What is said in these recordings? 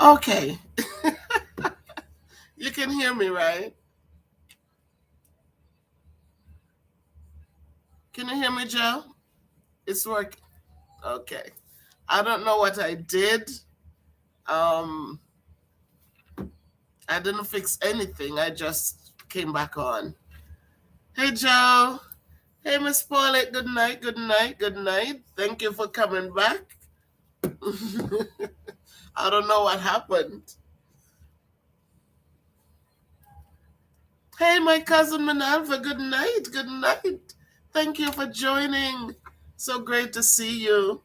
Okay. You can hear me, right? Can you hear me, Joe? It's working. Okay. I don't know what I did. Um, I didn't fix anything. I just came back on. Hey, Joe. Hey, Miss Paulette. Good night. Good night. Good night. Thank you for coming back. I don't know what happened. Hey, my cousin Manalva. Good night. Good night. Thank you for joining. So great to see you.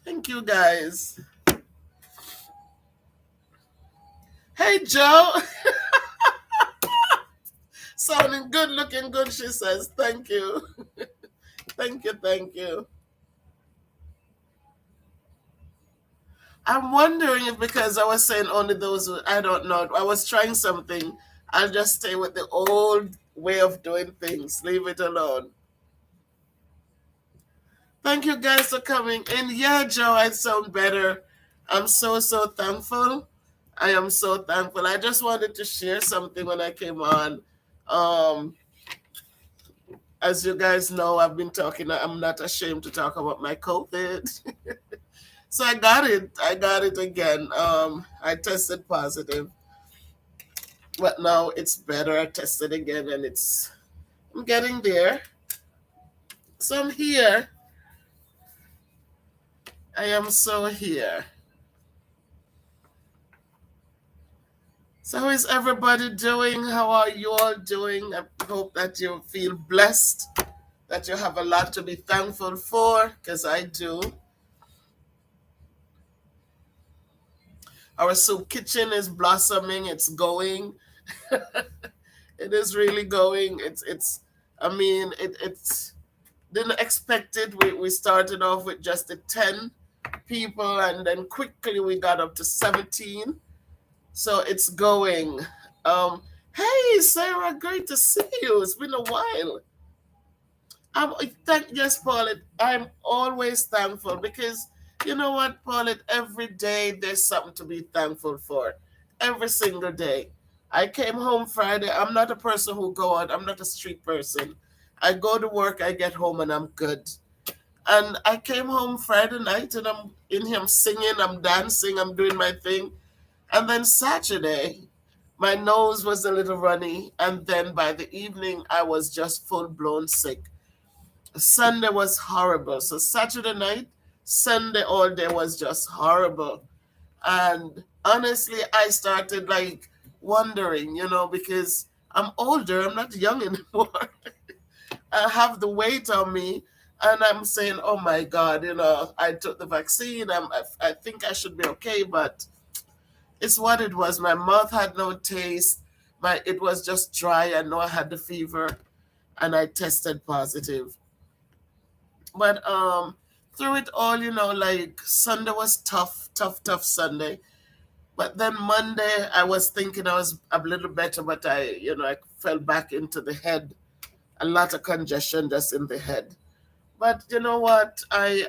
Thank you, guys. Hey, Joe. Sounding good, looking good, she says. Thank you. Thank you, thank you. I'm wondering if because I was saying only those who, I don't know, I was trying something. I'll just stay with the old way of doing things. Leave it alone. Thank you guys for coming in. Yeah, Joe, I sound better. I'm so, so thankful. I am so thankful. I just wanted to share something when I came on. Um, as you guys know, I've been talking, I'm not ashamed to talk about my COVID. So I got it. I got it again. I tested positive, but now it's better. I tested again, and I'm getting there. So I'm here. I am so here. So how is everybody doing? How are you all doing? I hope that you feel blessed, that you have a lot to be thankful for, because I do. Our soup kitchen is blossoming. It's going. It is really going. It's. I mean, it's didn't expect it. We started off with just the 10 people, and then quickly we got up to 17. So it's going. Hey, Sarah, great to see you. It's been a while. Yes, Paulette. I'm always thankful because you know what, Paulette? Every day there's something to be thankful for. Every single day. I came home Friday. I'm not a person who go out. I'm not a street person. I go to work, I get home, and I'm good. And I came home Friday night and I'm in here, I'm singing, I'm dancing, I'm doing my thing. And then Saturday, my nose was a little runny. And then by the evening, I was just full blown sick. Sunday was horrible. So Saturday night, Sunday all day was just horrible. And honestly, I started like wondering, because I'm older, I'm not young anymore. I have the weight on me, and I'm saying, "Oh my God, I took the vaccine. I think I should be okay." But it's what it was. My mouth had no taste. It was just dry. I know I had the fever, and I tested positive. But through it all, like Sunday was tough, tough, tough Sunday. But then Monday, I was thinking I was a little better, but I fell back into the head. A lot of congestion just in the head. But you know what? I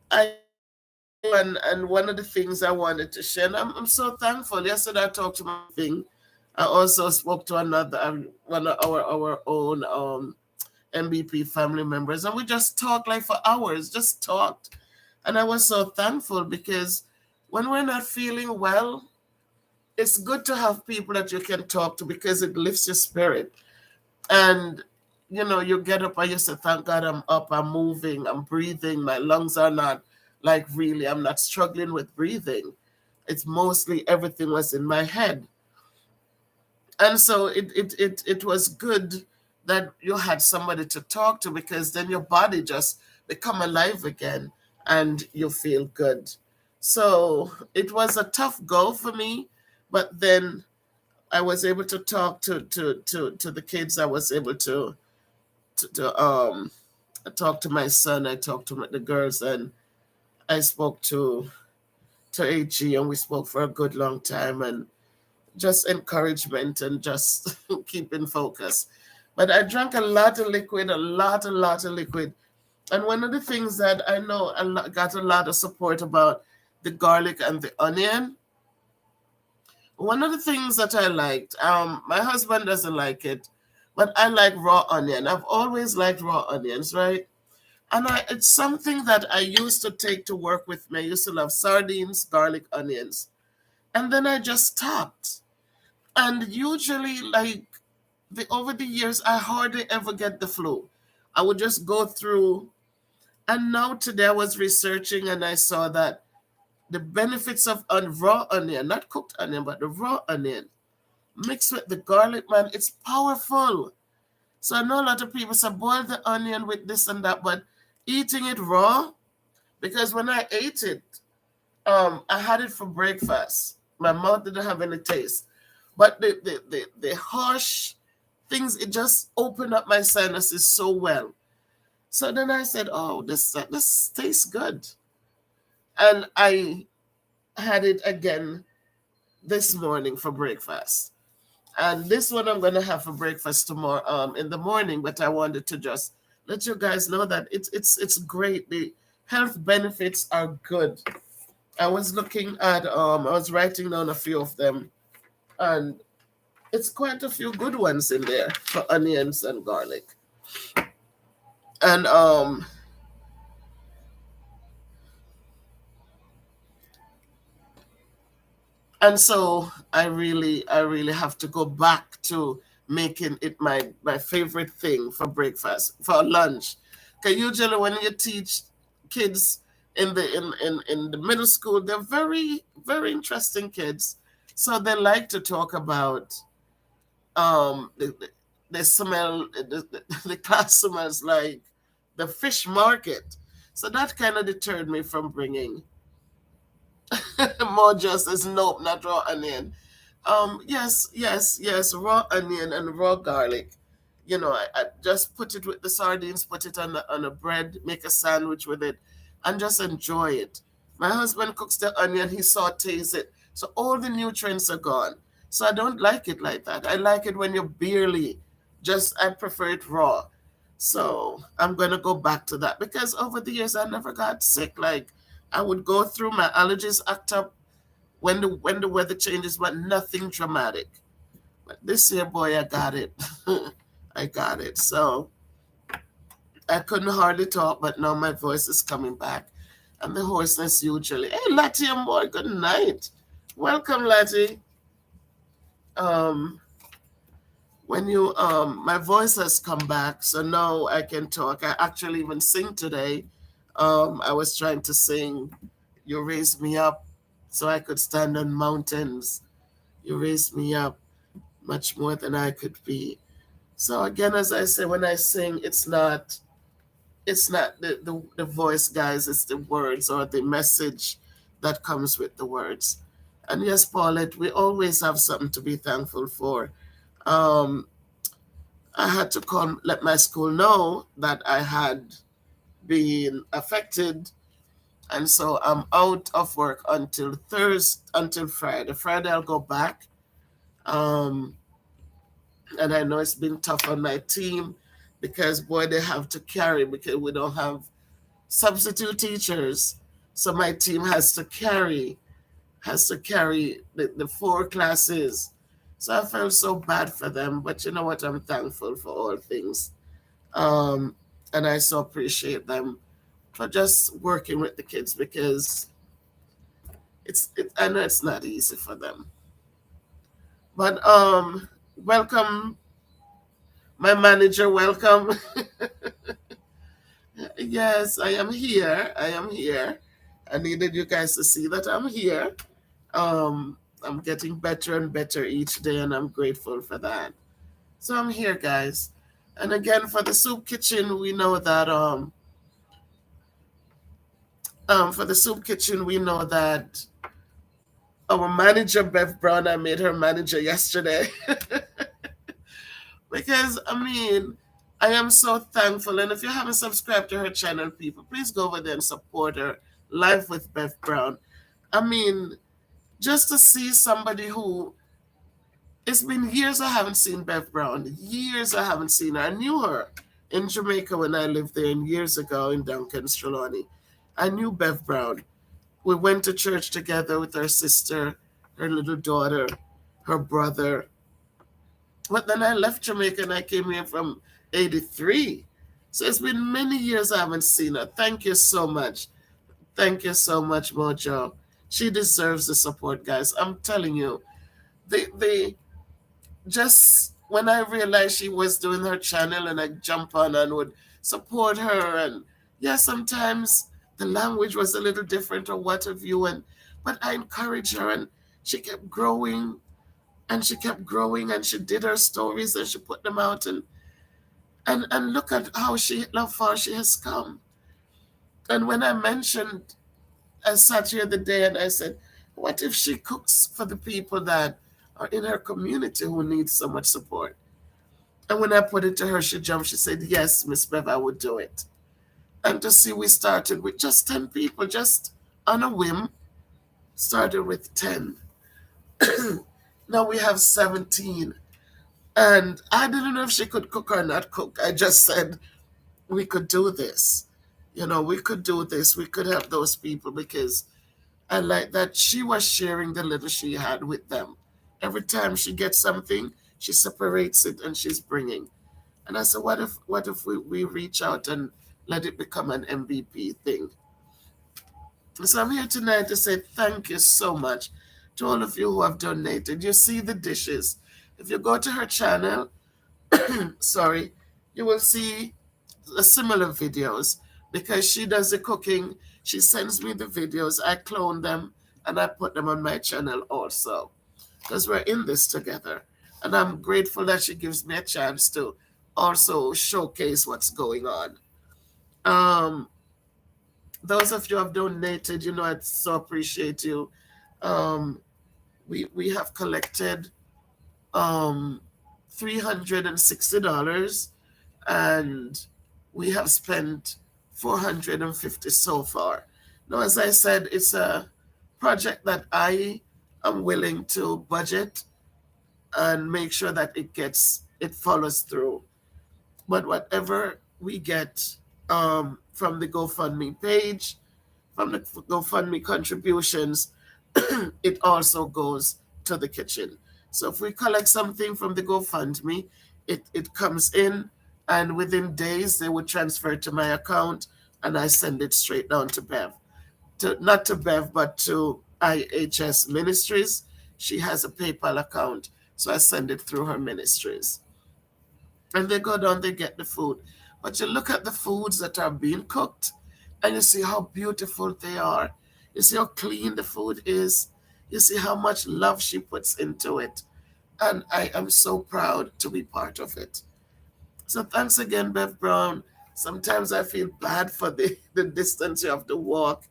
and one of the things I wanted to share, and I'm so thankful. Yesterday I talked to my thing. I also spoke to another one of our own MVP family members, and we just talked like for hours, just talked. And I was so thankful because when we're not feeling well, it's good to have people that you can talk to because it lifts your spirit. And you get up and you say, "Thank God I'm up, I'm moving, I'm breathing, my lungs are not like really, I'm not struggling with breathing. It's mostly everything was in my head." And so it was good that you had somebody to talk to because then your body just become alive again and you feel good. So it was a tough go for me, but then I was able to talk to the kids. I was able to I talked to my son, I talked to the girls, and I spoke to AG, and we spoke for a good long time, and just encouragement and just keeping focus. But I drank a lot of liquid, a lot of liquid, And one of the things that I know got a lot of support about the garlic and the onion, one of the things that I liked, my husband doesn't like it, but I like raw onion. I've always liked raw onions, right? And it's something that I used to take to work with me. I used to love sardines, garlic, onions. And then I just stopped. And usually, like over the years, I hardly ever get the flu. I would just go through. And now today I was researching and I saw that the benefits of raw onion, not cooked onion, but the raw onion mixed with the garlic, man, it's powerful. So I know a lot of people say boil the onion with this and that, but eating it raw, because when I ate it, I had it for breakfast. My mouth didn't have any taste. But the harsh things, it just opened up my sinuses so well. So then I said, oh, this tastes good. And I had it again this morning for breakfast. And this one I'm gonna have for breakfast tomorrow in the morning, but I wanted to just let you guys know that it's great. The health benefits are good. I was looking at I was writing down a few of them, and it's quite a few good ones in there for onions and garlic. And so I really have to go back to making it my favorite thing for breakfast, for lunch. Because usually when you teach kids in the middle school, they're very, very interesting kids. So they like to talk about they smell the class smells like the fish market. So that kind of deterred me from bringing more justice. Nope, not raw onion. Yes, yes, yes, raw onion and raw garlic. I just put it with the sardines, put it on a bread, make a sandwich with it, and just enjoy it. My husband cooks the onion, he sautés it, so all the nutrients are gone. So I don't like it like that. I like it when you barely, just I prefer it raw. So I'm gonna go back to that because over the years I never got sick. Like I would go through my allergies act up when the weather changes, but nothing dramatic. But this year, boy, I got it. I got it. So I couldn't hardly talk, but now my voice is coming back. And the hoarseness usually. Hey, Lottie and boy, good night. Welcome, Lottie. Um, when you my voice has come back, so now I can talk. I actually even sing today. I was trying to sing You Raise Me Up so I could stand on mountains. You raised me up much more than I could be. So again, as I say, when I sing, it's not the voice, guys, it's the words or the message that comes with the words. And yes, Paulette, we always have something to be thankful for. Um, I had to let my school know that I had been affected, and so I'm out of work until until Friday. Friday I'll go back. Um, and I know it's been tough on my team because boy, they have to carry because we don't have substitute teachers. So my team has to carry the four classes. So I felt so bad for them, but you know what? I'm thankful for all things. Um, and I so appreciate them for just working with the kids because I know it's not easy for them. But welcome, my manager, welcome. Yes, I am here. I am here. I needed you guys to see that I'm here. I'm getting better and better each day, and I'm grateful for that. So I'm here, guys. And again, for the soup kitchen, we know that for the soup kitchen, we know that our manager Bev Brown, I made her manager yesterday. Because I mean, I am so thankful. And if you haven't subscribed to her channel, people, please go over there and support her. Live with Bev Brown. I mean, just to see somebody who it's been years I haven't seen Bev Brown. Years I haven't seen her. I knew her in Jamaica when I lived there years ago in Duncan, Trelawney. I knew Bev Brown. We went to church together with her sister, her little daughter, her brother. But then I left Jamaica and I came here from 83. So it's been many years I haven't seen her. Thank you so much. Thank you so much, Mojo. She deserves the support, guys. I'm telling you. The just when I realized she was doing her channel and I jump on and would support her, and yeah, sometimes the language was a little different or what have you, and but I encouraged her and she kept growing and she kept growing and she did her stories and she put them out, and look at how far she has come. And when I mentioned, I sat here the day and I said, what if she cooks for the people that are in her community who need so much support? And when I put it to her, she jumped. She said, yes, Miss Bev, I would do it. And to see, we started with just 10 people, just on a whim, started with 10. Now we have 17. And I didn't know if she could cook or not cook. I just said, we could do this. We could do this. We could help those people because I like that she was sharing the little she had with them. Every time she gets something, she separates it and she's bringing. And I said, what if we reach out and let it become an MVP thing? So I'm here tonight to say thank you so much to all of you who have donated. You see the dishes. If you go to her channel, sorry, you will see similar videos because she does the cooking. She sends me the videos. I clone them and I put them on my channel also because we're in this together. And I'm grateful that she gives me a chance to also showcase what's going on. Um, those of you who have donated, I so appreciate you. Um, we have collected $360 and we have spent 450 so far. Now, as I said, it's a project that I am willing to budget and make sure that it follows through. But whatever we get from the GoFundMe page, from the GoFundMe contributions, it also goes to the kitchen. So if we collect something from the GoFundMe, it comes in, and within days they would transfer it to my account, and I send it straight down to Bev. Not to Bev, but to IHS Ministries. She has a PayPal account, so I send it through her ministries. And they go down, they get the food. But you look at the foods that are being cooked, and you see how beautiful they are. You see how clean the food is. You see how much love she puts into it. And I am so proud to be part of it. So thanks again, Bev Brown. Sometimes I feel bad for the distance you have to walk,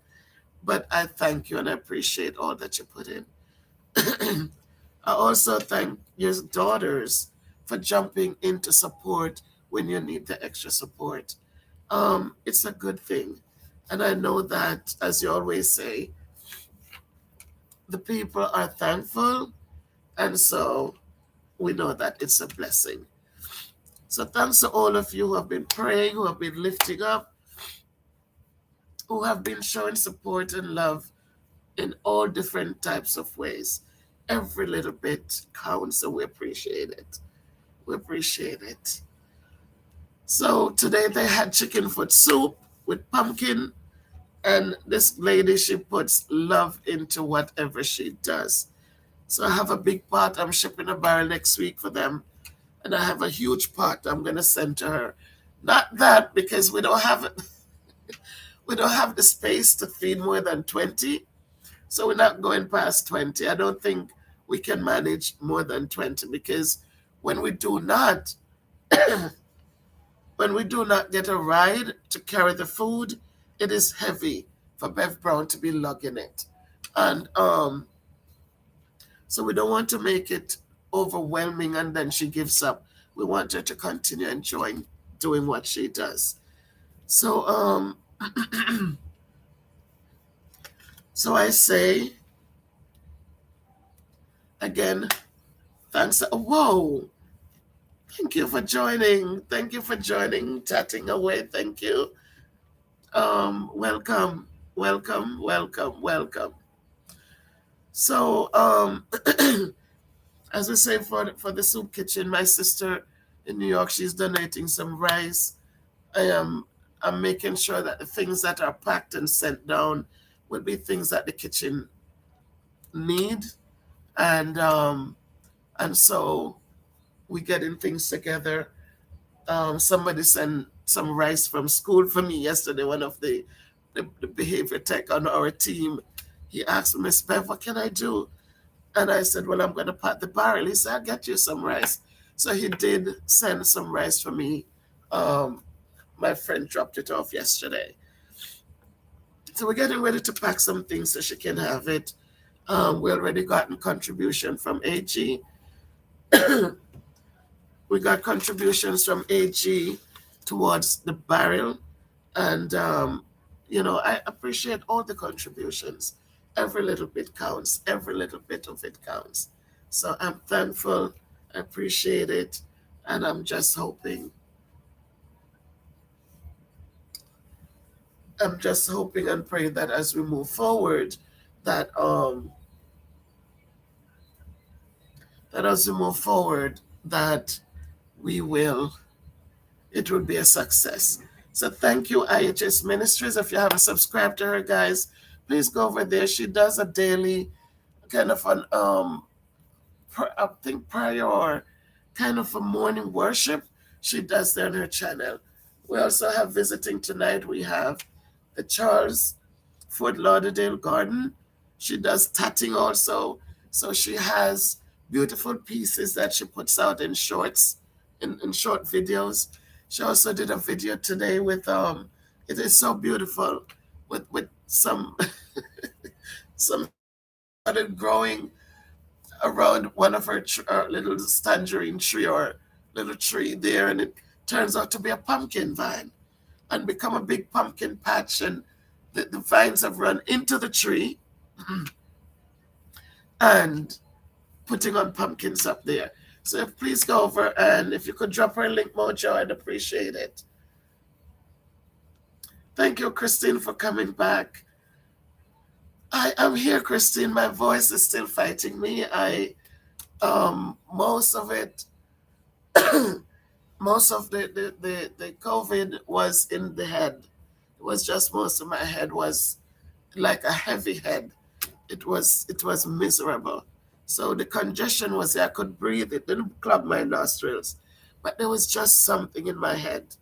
but I thank you and I appreciate all that you put in. I also thank your daughters for jumping in to support when you need the extra support. It's a good thing. And I know that, as you always say, the people are thankful, and so we know that it's a blessing. So thanks to all of you who have been praying, who have been lifting up, who have been showing support and love in all different types of ways. Every little bit counts, and we appreciate it. We appreciate it. So today they had chicken foot soup with pumpkin, and this lady, she puts love into whatever she does. So I have a big pot. I'm shipping a barrel next week for them, and I have a huge pot I'm gonna send to her. Not that because we don't have it. We don't have the space to feed more than 20, so we're not going past 20. I don't think we can manage more than 20 because when we do not, when we do not get a ride to carry the food, it is heavy for Bev Brown to be lugging it. And so we don't want to make it overwhelming and then she gives up. We want her to continue enjoying doing what she does. So so I say again, thanks. Whoa, Thank you for joining. Thank you for joining, chatting away. Thank you. Welcome, welcome, welcome, welcome. So, as we say for the soup kitchen, my sister in New York, she's donating some rice. I am I'm making sure that the things that are packed and sent down will be things that the kitchen need, and so we getting things together. Somebody sent some rice from school for me yesterday. One of the behavior tech on our team, he asked me, Miss Bev, what can I do? And I said, well, I'm going to pat the barrel. He said, I'll get you some rice. So he did send some rice for me. Um, my friend dropped it off yesterday. So we're getting ready to pack some things so she can have it. We already gotten contribution from AG. We got contributions from AG towards the barrel. And, I appreciate all the contributions. Every little bit counts, every little bit of it counts. So I'm thankful, I appreciate it, and I'm just hoping and praying that as we move forward, that that as we move forward, that we will it will be a success. So thank you, IHS Ministries. If you haven't subscribed to her, guys, please go over there. She does a daily kind of an I think prayer or kind of a morning worship. She does there on her channel. We also have visiting tonight. We have the Charles Fort Lauderdale Garden. She does tatting also. So she has beautiful pieces that she puts out in shorts, in short videos. She also did a video today with it is so beautiful with some some started growing around one of her little tangerine tree or little tree there, and it turns out to be a pumpkin vine and become a big pumpkin patch, and the vines have run into the tree and putting on pumpkins up there. So please go over, and if you could drop her a link, Mojo, I'd appreciate it. Thank you, Christine, for coming back. I am here, Christine. My voice is still fighting me. Most of it, most of the COVID was in the head. It was just most of my head was like a heavy head. It was miserable. So the congestion was there. I could breathe. It didn't clog my nostrils, but there was just something in my head.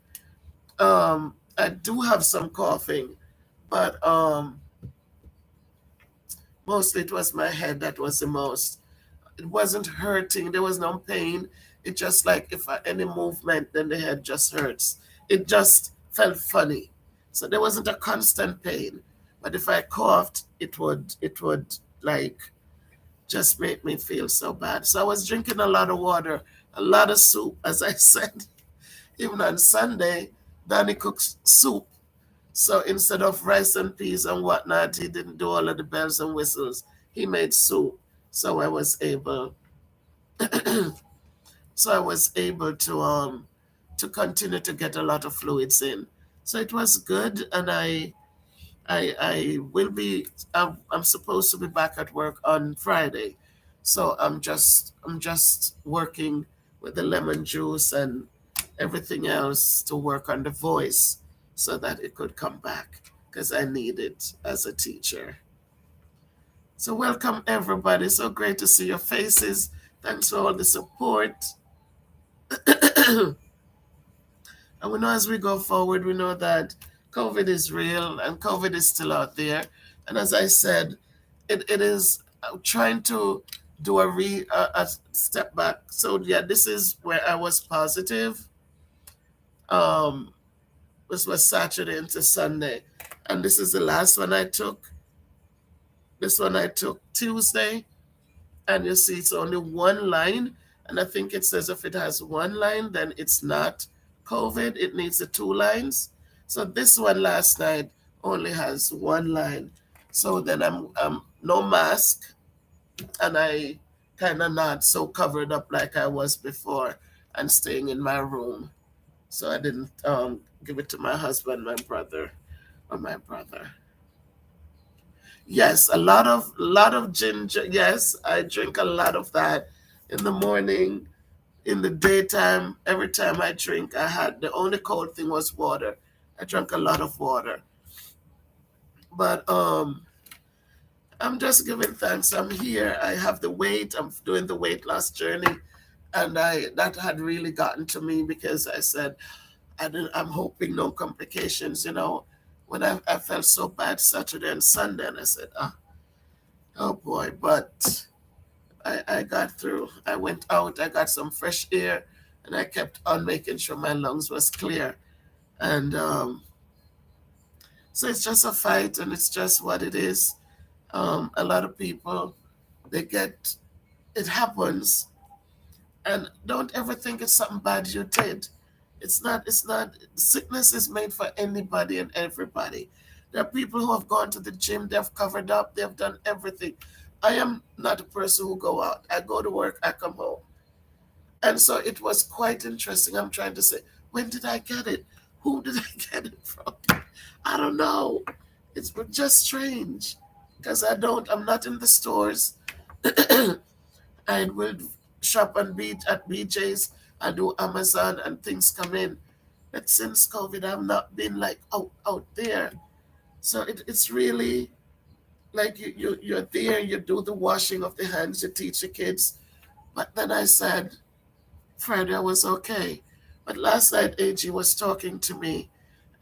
I do have some coughing, but mostly it was my head that was the most. It wasn't hurting. There was no pain. It just like if any movement, then the head just hurts. It just felt funny. So there wasn't a constant pain. But if I coughed, it would like just make me feel so bad. So I was drinking a lot of water, a lot of soup, as I said. Even on Sunday, Danny cooks soup. So instead of rice and peas and whatnot, he didn't do all of the bells and whistles. He made soup. So I was able so I was able to continue to get a lot of fluids in. So it was good, and I will be I'm supposed to be back at work on Friday. So I'm just working with the lemon juice and everything else to work on the voice so that it could come back because I need it as a teacher. So welcome everybody. So great to see your faces. Thanks for all the support. And we know as we go forward, we know that COVID is real and COVID is still out there. And as I said, it is trying to do a step back. So yeah, this is where I was positive. Um, this was Saturday into Sunday, and this is the last one I took. This one I took Tuesday, and you see it's only one line, and I think it says if it has one line, then it's not COVID. It needs the two lines. So this one last night only has one line. So then I'm no mask, and I kind of not so covered up like I was before. and staying in my room. So I didn't give it to my husband, my brother, or my brother. Yes, a lot of ginger. Yes, I drink a lot of that in the morning, in the daytime. Every time I drink, I had the only cold thing was water. I drank a lot of water. But I'm just giving thanks. I'm here. I have the weight. I'm doing the weight loss journey, and I that had really gotten to me because I said I'm hoping no complications. When I felt so bad Saturday and Sunday, and I said, oh boy, but I got through. I went out. I got some fresh air, and I kept on making sure my lungs was clear. And so it's just a fight, and it's just what it is. A lot of people they get it happens, and don't ever think it's something bad you did. It's not sickness is made for anybody and everybody. There are people who have gone to the gym, they've covered up, they've done everything. I am not a person who go out. I go to work, I come home. And so it was quite interesting. I'm trying to say, when did I get it? Who did I get it from? I don't know. It's just strange because I'm not in the stores. I will shop and be at BJ's. I do Amazon and things come in. But since COVID, I've not been like out there. So it's really like you're there, you do the washing of the hands, you teach the kids. But then I said, Friday I was okay. But last night, AG was talking to me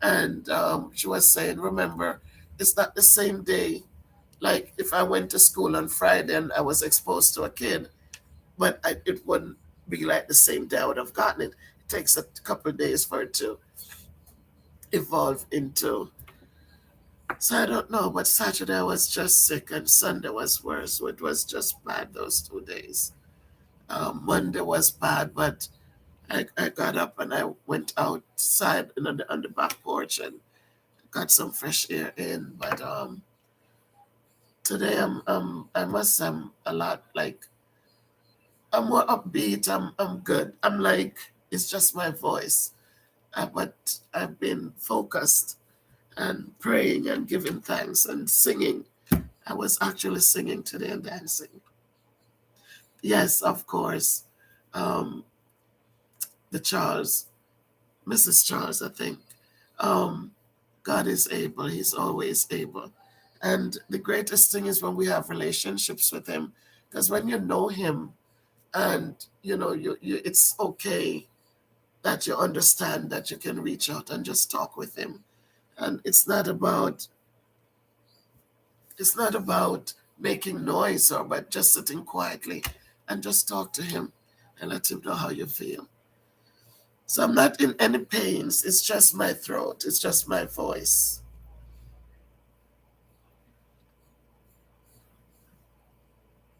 and she was saying, remember, it's not the same day. Like if I went to school on Friday and I was exposed to a kid, but it wouldn't be like the same day I would have gotten it. It takes a couple of days for it to evolve into. So I don't know, but Saturday I was just sick and Sunday was worse. So it was just bad those 2 days. Monday was bad, but I got up and I went outside on the back porch and got some fresh air in. But today I must say I'm a lot like I'm more upbeat. I'm good. I'm like it's just my voice, but I've been focused and praying and giving thanks and singing. I was actually singing today and dancing. Yes, of course. Um, the Charles, Mrs. Charles, I think. Um, God is able. He's always able. And the greatest thing is when we have relationships with Him, because when you know Him, and it's okay that you understand that you can reach out and just talk with Him, and it's not about making noise or but just sitting quietly and just talk to Him and let Him know how you feel. So I'm not in any pains. It's just my throat. It's just my voice.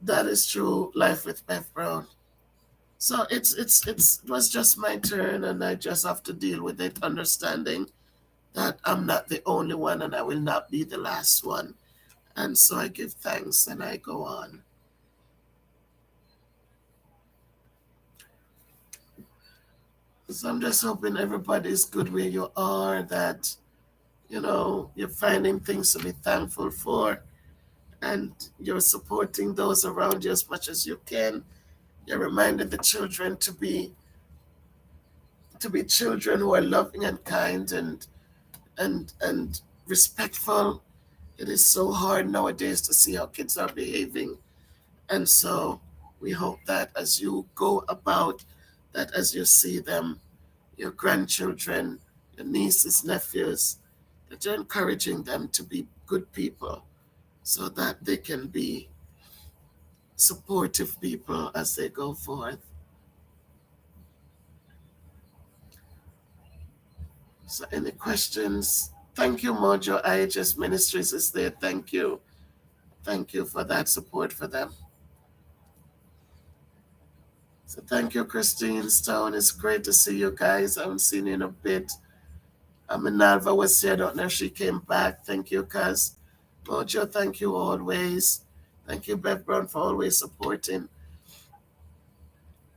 That is true. Life with Beth Brown. So it was just my turn, and I just have to deal with it, understanding that I'm not the only one, and I will not be the last one. And so I give thanks, and I go on. So I'm just hoping everybody's good where you are. That you're finding things to be thankful for, and you're supporting those around you as much as you can. You're reminding the children to be children who are loving and kind and respectful. It is so hard nowadays to see how kids are behaving. And so we hope that as you go about, that as you see them, your grandchildren, your nieces, nephews, that you're encouraging them to be good people so that they can be supportive people as they go forth. So, any questions? Thank you, Mojo IHS Ministries is there. Thank you. Thank you for that support for them. So, thank you, Christine Stone. It's great to see you guys. I haven't seen you in a bit. Minalva was here. I don't know if she came back. Thank you, Cuz. Mojo, thank you always. Thank you, Beth Brown, for always supporting.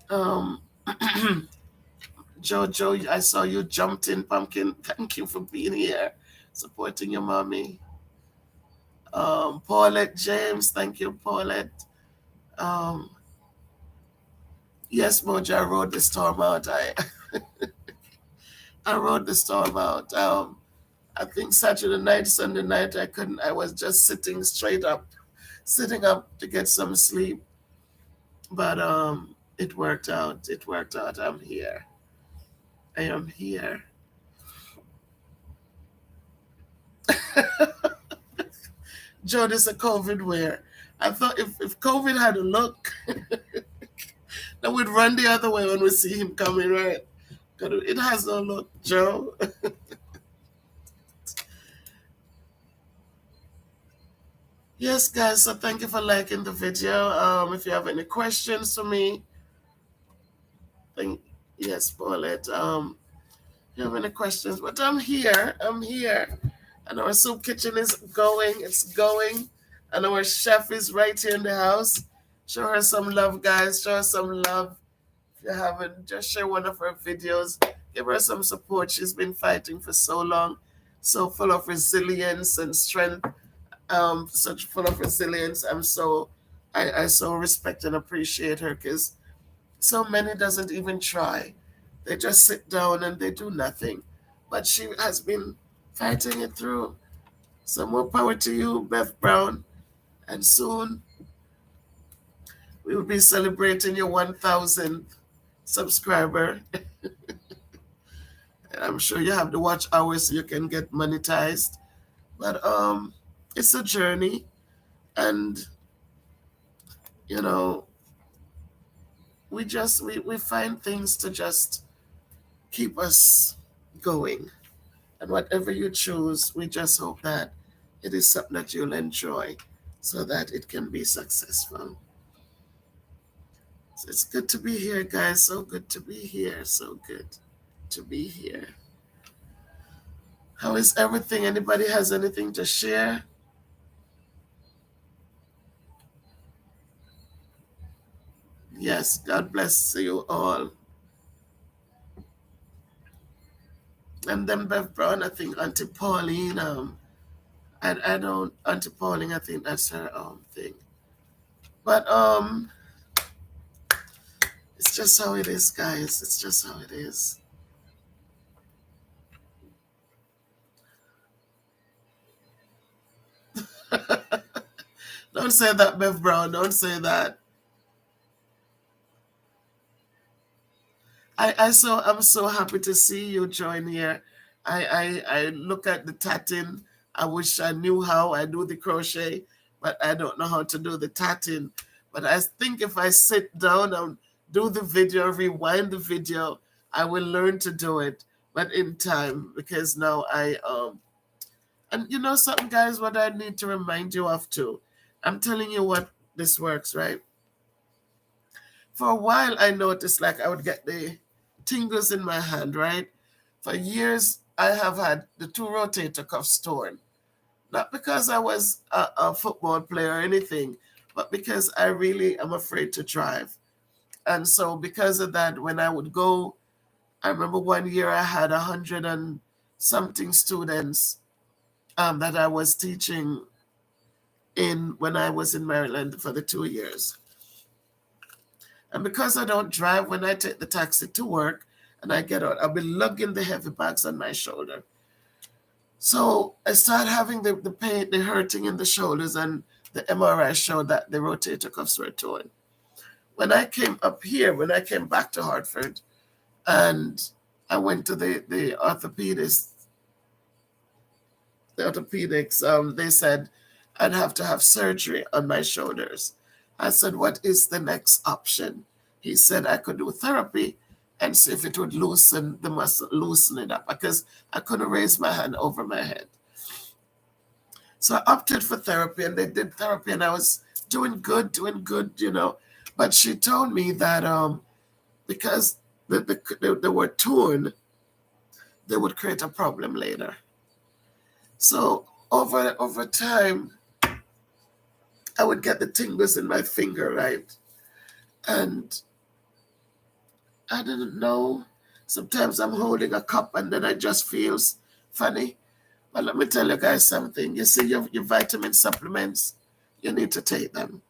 Um, Jojo, I saw you jumped in, Pumpkin. Thank you for being here, supporting your mommy. Paulette James, thank you, Paulette. Um, yes, Moja, I rode the storm out. I rode the storm out. I think Saturday night, Sunday night, I couldn't. I was just sitting up to get some sleep. But it worked out. It worked out. I'm here. I am here. Joe, this a COVID wear. I thought if COVID had a look, then we'd run the other way when we see him coming, right? 'Cause it has no look, Joe. Yes, guys. So thank you for liking the video. If you have any questions for me, thank yes, Paulette. If you have any questions, but I'm here. I'm here. And our soup kitchen is going. It's going. And our chef is right here in the house. Show her some love, guys. Show her some love. If you haven't, just share one of her videos. Give her some support. She's been fighting for so long. So full of resilience and strength. Such full of resilience. I so respect and appreciate her because so many doesn't even try. They just sit down and they do nothing. But she has been fighting it through. So more power to you, Beth Brown. And soon we will be celebrating your 1,000th subscriber. And I'm sure you have the watch hours so you can get monetized. But it's a journey, and you know, we find things to just keep us going. And whatever you choose, we just hope that it is something that you'll enjoy so that it can be successful. So it's good to be here, guys. So good to be here. So good to be here. How is everything? Anybody has anything to share? Yes, God bless you all. And then Bev Brown, I think Auntie Pauline, I don't Auntie Pauline, I think that's her thing. But it's just how it is, guys. It's just how it is. Don't say that, Bev Brown. Don't say that. I'm so happy to see you join here. I look at the tatting. I wish I knew how. I do the crochet, but I don't know how to do the tatting. But I think if I sit down and do the video, rewind the video, I will learn to do it. But in time, because now and you know something, guys, what I need to remind you of too. I'm telling you what this works, right? For a while I noticed like I would get the tingles in my hand, right? For years I have had the two rotator cuffs torn. Not because I was a football player or anything, but because I really am afraid to drive. And so because of that, when I would go, I remember one year I had 100 and something students that I was teaching in when I was in Maryland for the 2 years. And because I don't drive, when I take the taxi to work and I get out, I'll be lugging the heavy bags on my shoulder. So I started having the pain, the hurting in the shoulders, and the MRI showed that the rotator cuffs were torn. When I came up here, when I came back to Hartford, and I went to the orthopedics, they said I'd have to have surgery on my shoulders. I said, what is the next option? He said I could do therapy and see if it would loosen the muscle, loosen it up, because I couldn't raise my hand over my head. So I opted for therapy, and they did therapy, and I was doing good, you know. But she told me that because they were torn, they would create a problem later. So over time, I would get the tingles in my finger, right? And I didn't know. Sometimes I'm holding a cup and then it just feels funny. But let me tell you guys something. You see your vitamin supplements, you need to take them.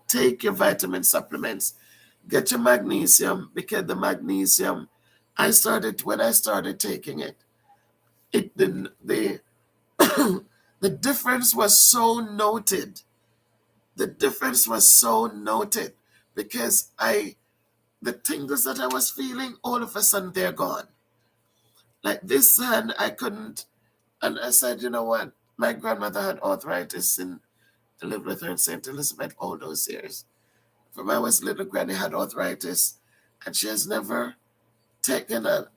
Take your vitamin supplements. Get your magnesium, because the magnesium, when I started taking it, the the difference was so noted. The difference was so noted because the tingles that I was feeling, all of a sudden they're gone. Like this hand, I couldn't. And I said, you know what? My grandmother had arthritis and I lived with her in St. Elizabeth all those years. From I was little, Granny had arthritis, and she has never taken a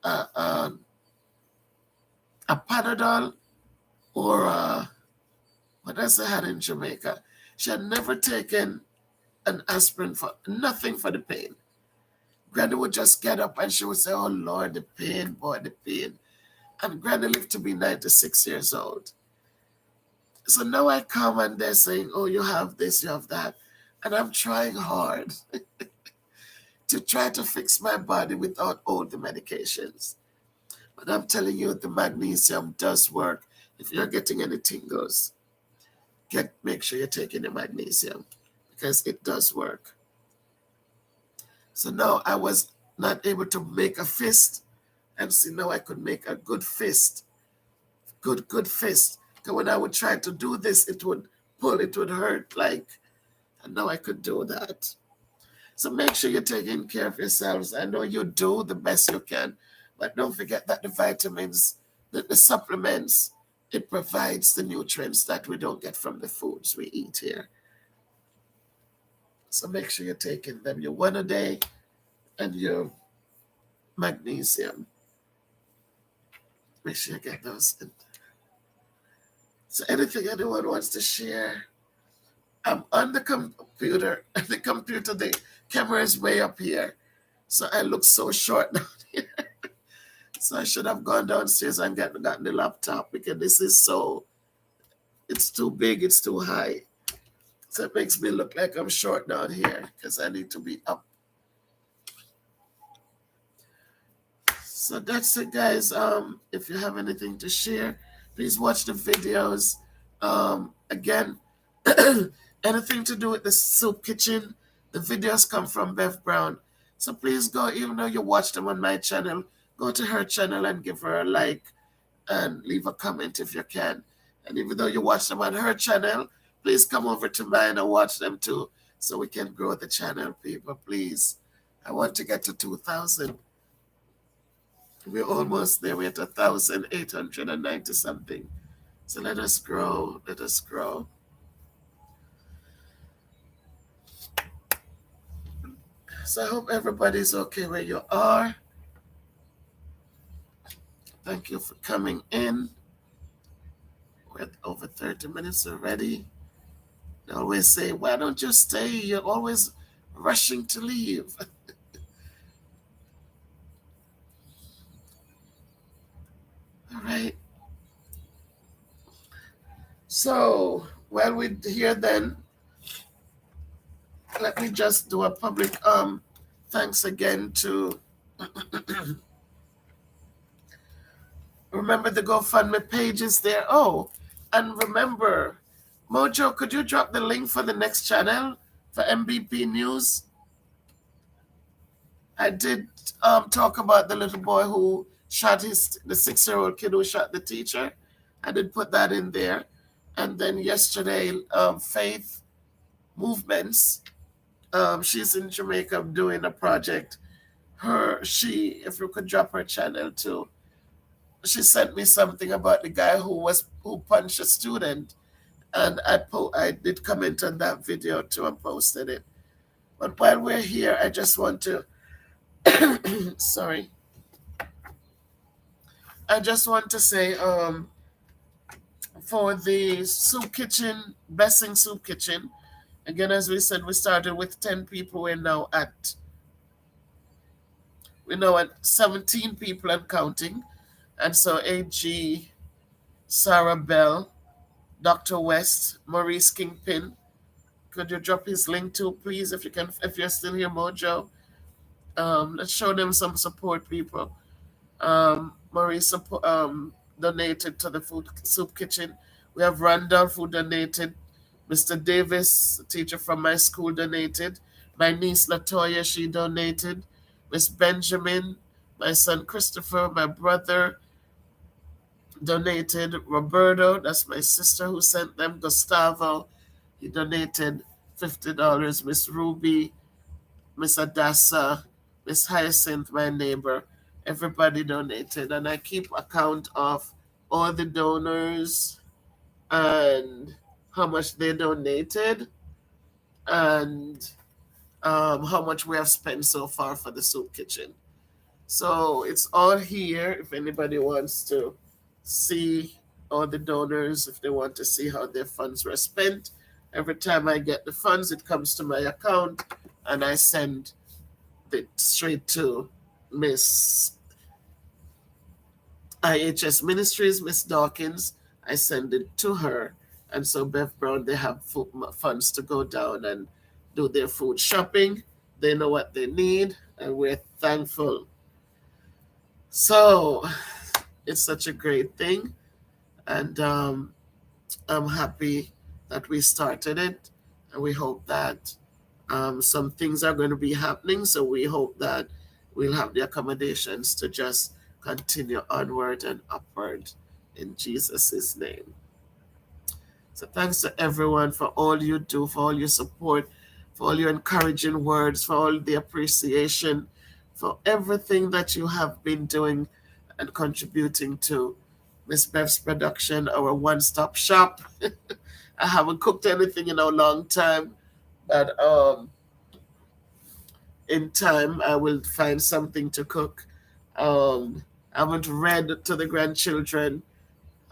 Panadol or what else they had in Jamaica. She had never taken an aspirin for nothing for the pain. Granny would just get up and she would say, "Oh Lord, the pain, boy, the pain." And Granny lived to be 96 years old. So now I come and they're saying, "Oh, you have this, you have that." And I'm trying hard to try to fix my body without all the medications. But I'm telling you, the magnesium does work. If you're getting any tingles, make sure you're taking the magnesium because it does work. So now I was not able to make a fist, and see now I could make a good fist, good fist. Because when I would try to do this, it would pull, it would hurt and now I could do that. So make sure you're taking care of yourselves. I know you do the best you can, but don't forget that the vitamins, the supplements, it provides the nutrients that we don't get from the foods we eat here. So make sure you're taking them. Your one a day and your magnesium. Make sure you get those in. So anything anyone wants to share? I'm on the computer. The computer, the camera is way up here. So I look so short down here. So I should have gone downstairs and gotten the laptop because this is it's too big, it's too high. So it makes me look like I'm short down here because I need to be up. So that's it, guys. If you have anything to share, please watch the videos. Again, anything to do with the soup kitchen, the videos come from Bev Brown. So please go, even though you watch them on my channel, go to her channel and give her a like and leave a comment if you can. And even though you watch them on her channel, please come over to mine and watch them too so we can grow the channel, people. Please. I want to get to 2,000. We're almost there. We're at 1,890 something. So let us grow. Let us grow. So I hope everybody's okay where you are. Thank you for coming in. We're at over 30 minutes already. They always say, why don't you stay? You're always rushing to leave. All right. So while we're here then, let me just do a public thanks again to remember the GoFundMe page is there. Oh, and remember, Mojo, could you drop the link for the next channel for MBP News? I did talk about the little boy who shot the 6-year-old kid who shot the teacher. I did put that in there. And then yesterday, Faith Movements, she's in Jamaica doing a project. If you could drop her channel too. She sent me something about the guy who punched a student, and I did comment on that video too and posted it. But while we're here, I just want to sorry. I just want to say for the soup kitchen, Blessing Soup Kitchen, again, as we said, we started with 10 people. We're now at 17 people and counting. And so AG, Sarah Bell, Dr. West, Maurice Kingpin. Could you drop his link too, please, if you're still here, Mojo? Let's show them some support, people. Maurice donated to the food soup kitchen. We have Randolph who donated. Mr. Davis, a teacher from my school, donated. My niece Latoya, she donated. Miss Benjamin, my son Christopher, my brother donated. Roberto, that's my sister who sent them. Gustavo, he donated $50. Miss Ruby, Miss Adassa, Miss Hyacinth, my neighbor, everybody donated. And I keep account of all the donors and how much they donated and how much we have spent so far for the soup kitchen. So it's all here if anybody wants to see all the donors, if they want to see how their funds were spent. Every time I get the funds, it comes to my account and I send it straight to Miss IHS Ministries, Miss Dawkins. I send it to her. And so Bev Brown, they have funds to go down and do their food shopping. They know what they need, and we're thankful. So it's such a great thing. And I'm happy that we started it. And we hope that some things are going to be happening. So we hope that we'll have the accommodations to just continue onward and upward in Jesus' name. So thanks to everyone for all you do, for all your support, for all your encouraging words, for all the appreciation, for everything that you have been doing and contributing to Miss Bev's production, our one-stop shop. I haven't cooked anything in a long time, but in time I will find something to cook. I haven't read to the grandchildren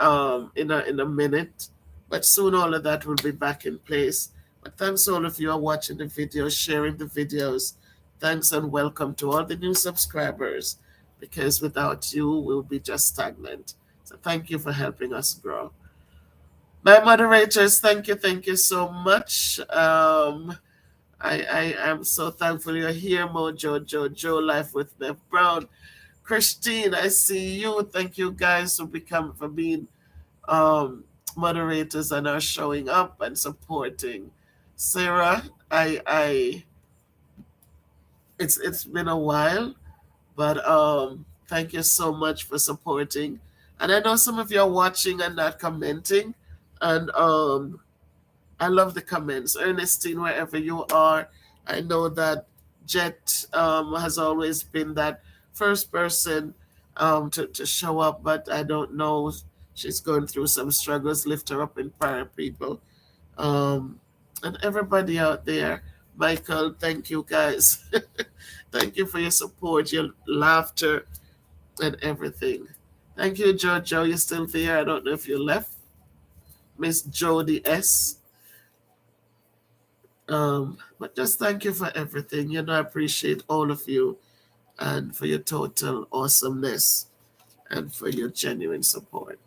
in a minute, but soon all of that will be back in place. But thanks all of you are watching the videos, sharing the videos. Thanks and welcome to all the new subscribers, because without you we'll be just stagnant. So thank you for helping us grow. My moderators, thank you so much. I am so thankful you're here, Mojo, Jojo, Life with Bev Brown. Christine, I see you. Thank you guys for being moderators and are showing up and supporting. Sarah, I it's been a while, but thank you so much for supporting. And I know some of you are watching and not commenting, and I love the comments. Ernestine, wherever you are, I know that Jet has always been that first person to show up, but I don't know. She's going through some struggles. Lift her up in prayer, people. And everybody out there, Michael, thank you guys. Thank you for your support, your laughter, and everything. Thank you, Jojo. You're still there. I don't know if you left. Miss Jody S. But just thank you for everything. I appreciate all of you and for your total awesomeness and for your genuine support.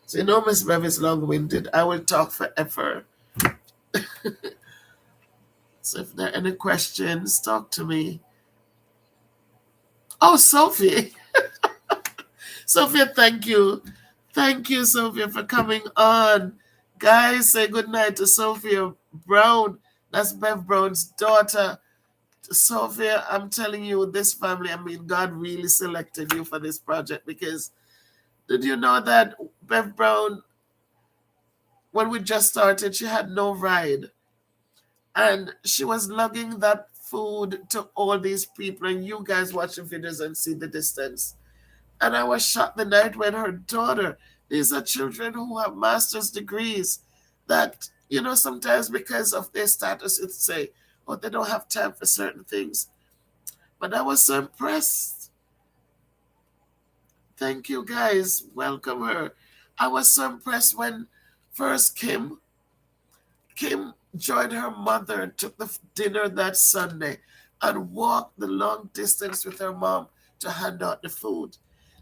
So Miss Bev is long-winded. I will talk forever. So if there are any questions, talk to me. Oh, Sophie. Sophia, thank you. Thank you, Sophia, for coming on. Guys, say good night to Sophia Brown. That's Bev Brown's daughter. Sophia, I'm telling you, this family, God really selected you for this project, because did you know that Bev Brown, when we just started, she had no ride. And she was lugging that food to all these people, and you guys watch the videos and see the distance. And I was shocked the night when her daughter, these are children who have master's degrees, that, sometimes because of their status, it's say, oh, they don't have time for certain things. But I was so impressed. Thank you, guys. Welcome her. I was so impressed when first Kim joined her mother, took the dinner that Sunday, and walked the long distance with her mom to hand out the food.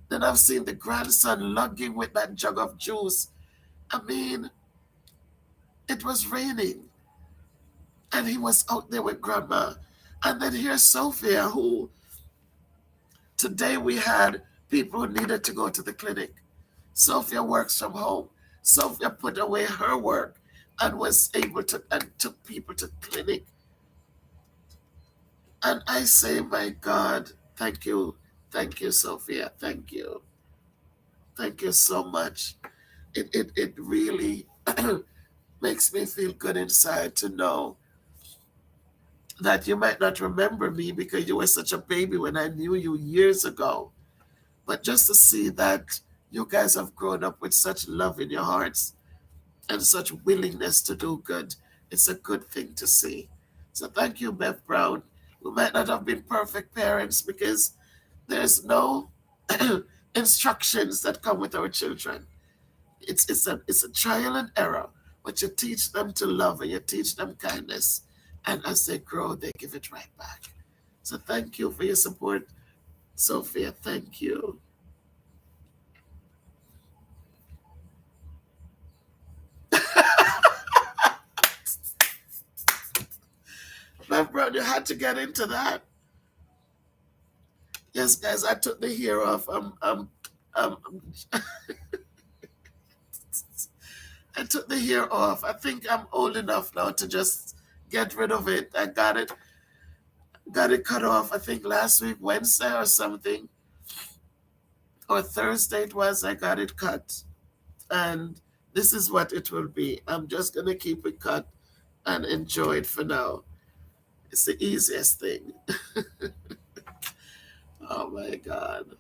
Then I've seen the grandson lugging with that jug of juice. It was raining, and he was out there with grandma. And then here's Sophia, who today we had people who needed to go to the clinic. Sophia works from home. Sophia put away her work and was able to and took people to clinic. And I say, my God, thank you, Sophia, thank you so much. It really makes me feel good inside to know that you might not remember me because you were such a baby when I knew you years ago. But just to see that you guys have grown up with such love in your hearts and such willingness to do good, it's a good thing to see. So thank you, Bev Brown. We might not have been perfect parents because there's no instructions that come with our children. It's a trial and error, but you teach them to love and you teach them kindness, and as they grow, they give it right back. So thank you for your support, Sophia. Thank you. My brother, you had to get into that. Yes, guys, I took the hair off. I took the hair off. I think I'm old enough now to just get rid of it. I got it cut off. I think last week, Wednesday or something, or Thursday it was. I got it cut, and this is what it will be. I'm just gonna keep it cut and enjoy it for now. It's the easiest thing. Oh my God.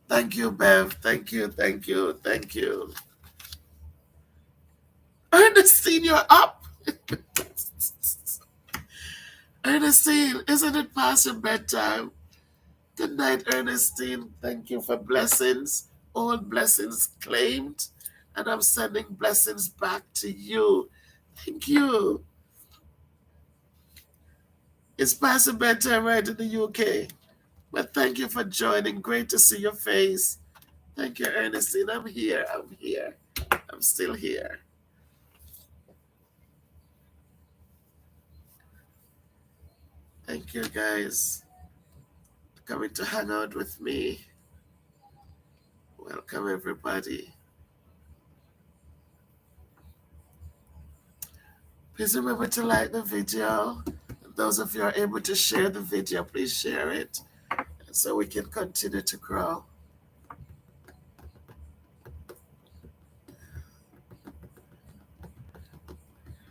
Thank you, Bev. Thank you, thank you, thank you. Ernestine, you're up. Ernestine, isn't it past your bedtime? Good night, Ernestine. Thank you for blessings. All blessings claimed. And I'm sending blessings back to you. Thank you. It's past your bedtime right in the UK. But thank you for joining. Great to see your face. Thank you, Ernestine. I'm here. I'm here. I'm still here. Thank you, guys, for coming to hang out with me. Welcome, everybody. Please remember to like the video. And those of you who are able to share the video, please share it so we can continue to grow.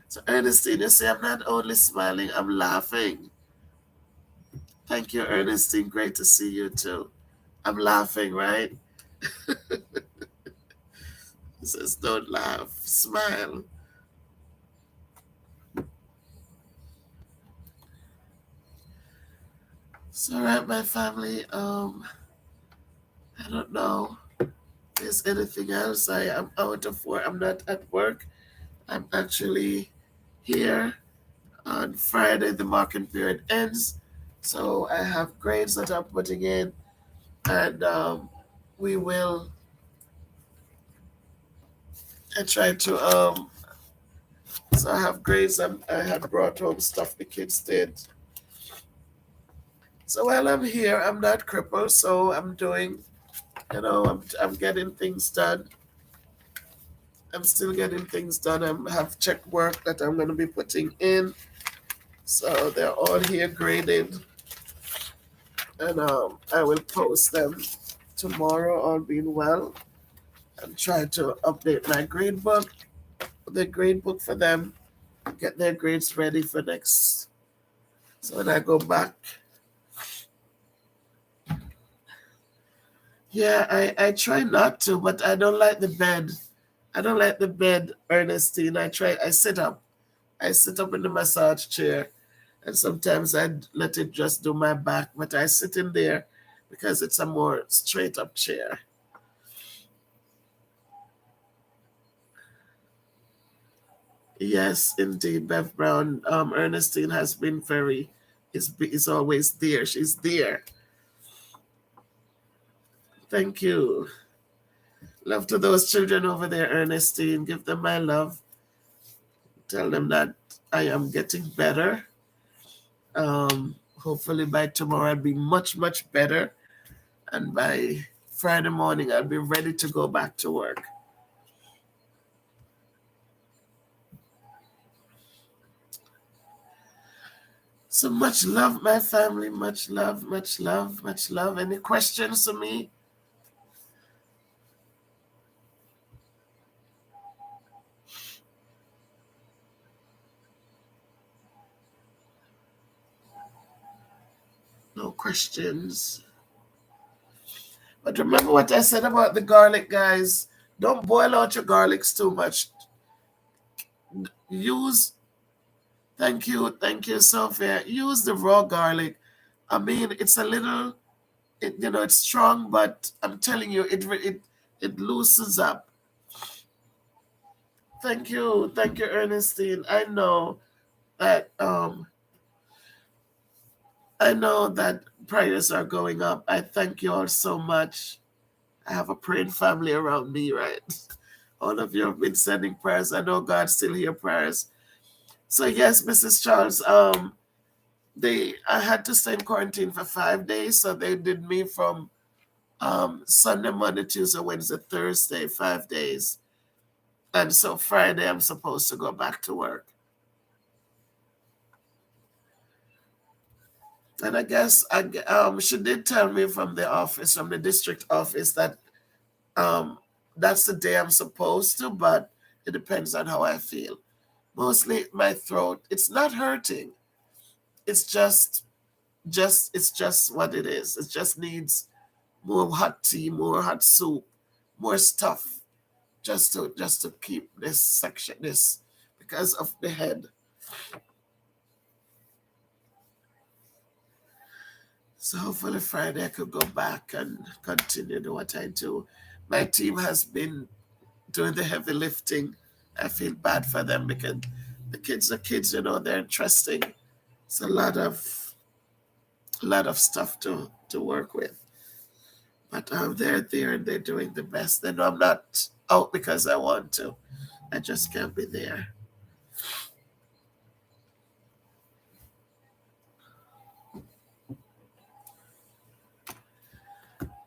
So Ernestine, you see, I'm not only smiling, I'm laughing. Thank you, Ernestine. Great to see you too. I'm laughing, right? He says, don't laugh, smile. So, all right, my family. I don't know if there's anything else. I am out of work. I'm not at work. I'm actually here. On Friday, the marking period ends. So I have grades that I'm putting in, and we will. I try to. So I have grades. I had brought home stuff the kids did. So while I'm here, I'm not crippled. So I'm doing. I'm getting things done. I'm still getting things done. I have check work that I'm going to be putting in. So they're all here graded. And I will post them tomorrow, all being well, and try to update my grade book, the grade book for them, get their grades ready for next. So when I go back, yeah, I try not to, but I don't like the bed. I don't like the bed, Ernestine. I sit up. I sit up in the massage chair, and sometimes I let it just do my back, but I sit in there because it's a more straight up chair. Yes, indeed, Bev Brown. Ernestine has been is always there. She's there. Thank you. Love to those children over there, Ernestine. Give them my love. Tell them that I am getting better. Hopefully by tomorrow I'll be much, much better. And by Friday morning I'll be ready to go back to work. So much love, my family. Much love, much love, much love. Any questions for me? No questions. But remember what I said about the garlic, guys. Don't boil out your garlics too much. Use, thank you, Sophia. Use the raw garlic. I mean, it's a little, it's strong, but I'm telling you, it loosens up. Thank you, Ernestine. That I know that prayers are going up. I thank you all so much. I have a praying family around me, right? All of you have been sending prayers. I know God still hear prayers. So yes, Mrs. Charles, I had to stay in quarantine for 5 days. So they did me from Sunday, Monday, Tuesday, Wednesday, Thursday, 5 days. And so Friday I'm supposed to go back to work. And I guess she did tell me from the office, from the district office, that um, that's the day I'm supposed to, but it depends on how I feel. Mostly my throat, it's not hurting. It's it's just what it is. It just needs more hot tea, more hot soup, more stuff, just to keep this section this because of the head. So hopefully Friday I could go back and continue to what I do. My team has been doing the heavy lifting. I feel bad for them because the kids are kids, they're interesting. It's a lot of stuff to work with. But they're there and they're doing the best. They know I'm not out because I want to. I just can't be there.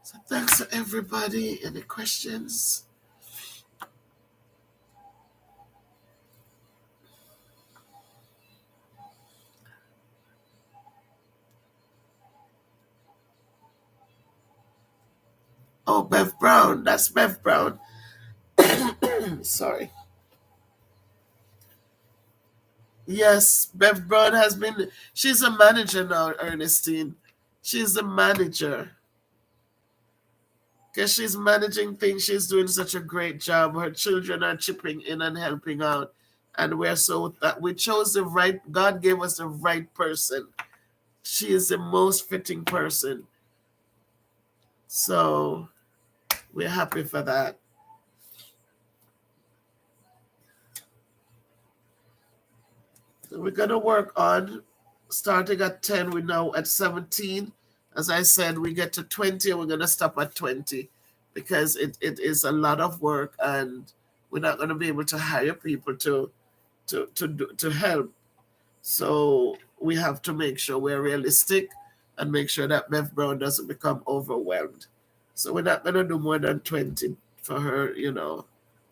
So thanks to everybody. Any questions? Oh, Bev Brown. That's Bev Brown. Sorry. Yes, Bev Brown she's a manager now, Ernestine. She's a manager. Because she's managing things. She's doing such a great job. Her children are chipping in and helping out. And we're so that we chose the right, God gave us the right person. She is the most fitting person. So we're happy for that. So we're going to work on starting at 10. We're now at 17. As I said, we get to 20 and we're going to stop at 20 because it is a lot of work and we're not going to be able to hire people to help. So we have to make sure we're realistic and make sure that Bev Brown doesn't become overwhelmed. So we're not going to do more than 20 for her,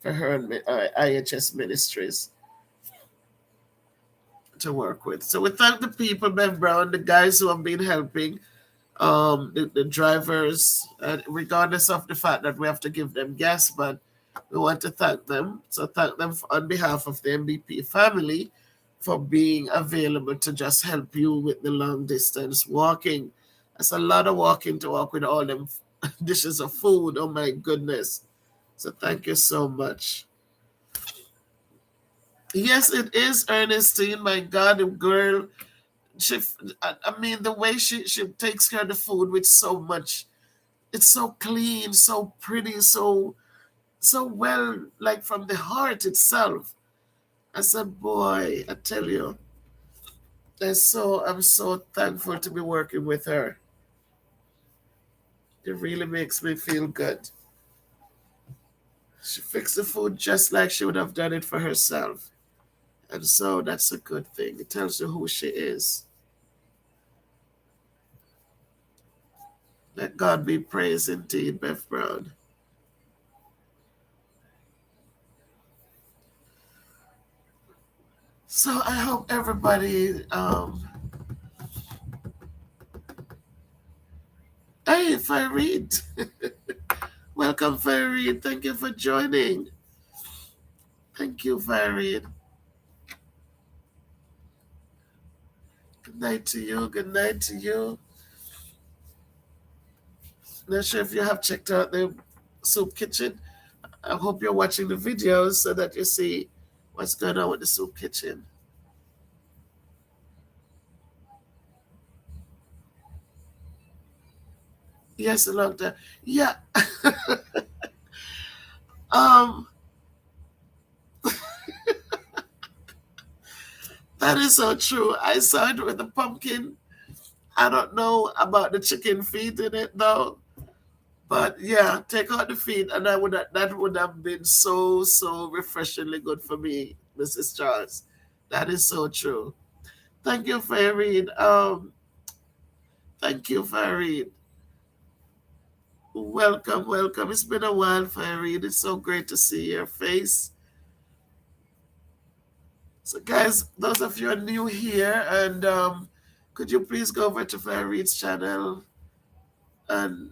for her and IHS Ministries to work with. So we thank the people, Bev Brown, the guys who have been helping, the drivers, regardless of the fact that we have to give them gas, but we want to thank them. So thank them on behalf of the MBP family for being available to just help you with the long distance walking. That's a lot of walking to walk with all them dishes of food. Oh my goodness. So thank you so much. Yes, it is Ernestine. My God, the girl. She, I mean, the way she takes care of the food with so much. It's so clean, so pretty, so well, like from the heart itself. I said, boy, I tell you, I'm so thankful to be working with her. It really makes me feel good. She fixed the food just like she would have done it for herself. And so that's a good thing. It tells you who she is. Let God be praised indeed, Bev Brown. So I hope everybody. Hey, Farid. Welcome, Farid. Thank you for joining. Thank you, Farid. Good night to you. Good night to you. Not sure if you have checked out the soup kitchen. I hope you're watching the videos so that you see what's going on with the soup kitchen. Yes, a long time. Yeah. um, that is so true. I saw it with the pumpkin. I don't know about the chicken feet in it though. But yeah, take out the feet, and that would have been so refreshingly good for me, Mrs. Charles. That is so true. Thank you, Farid. Thank you, Farid. Welcome, welcome. It's been a while, Farid. It's so great to see your face. So, guys, those of you are new here, and could you please go over to Farid's channel and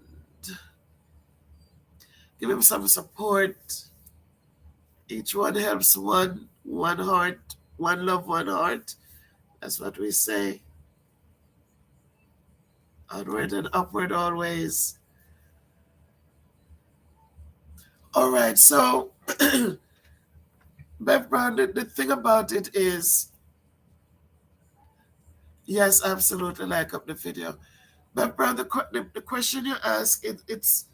give him some support? Each one helps one heart, one love, one heart. That's what we say. Onward and upward always. All right, so Bev Brown, the thing about it is, yes, absolutely like up the video. Bev Brown, the question you ask, it's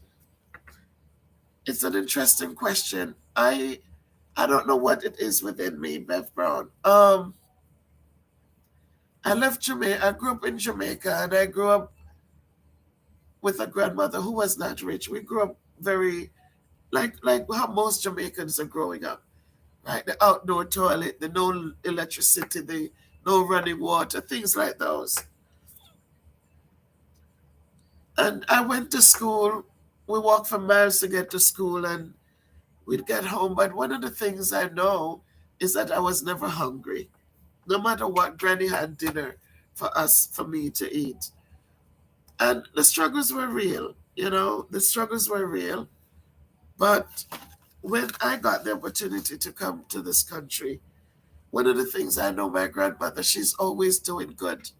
an interesting question. I don't know what it is within me, Bev Brown. I left Jamaica. I grew up in Jamaica, and I grew up with a grandmother who was not rich. We grew up very like how most Jamaicans are growing up, right? The outdoor toilet, the no electricity, the no running water, things like those. And I went to school. We walked for miles to get to school, and we'd get home. But one of the things I know is that I was never hungry, no matter what. Granny had dinner for me to eat. And the struggles were real, the struggles were real. But when I got the opportunity to come to this country, one of the things I know, my grandmother, she's always doing good.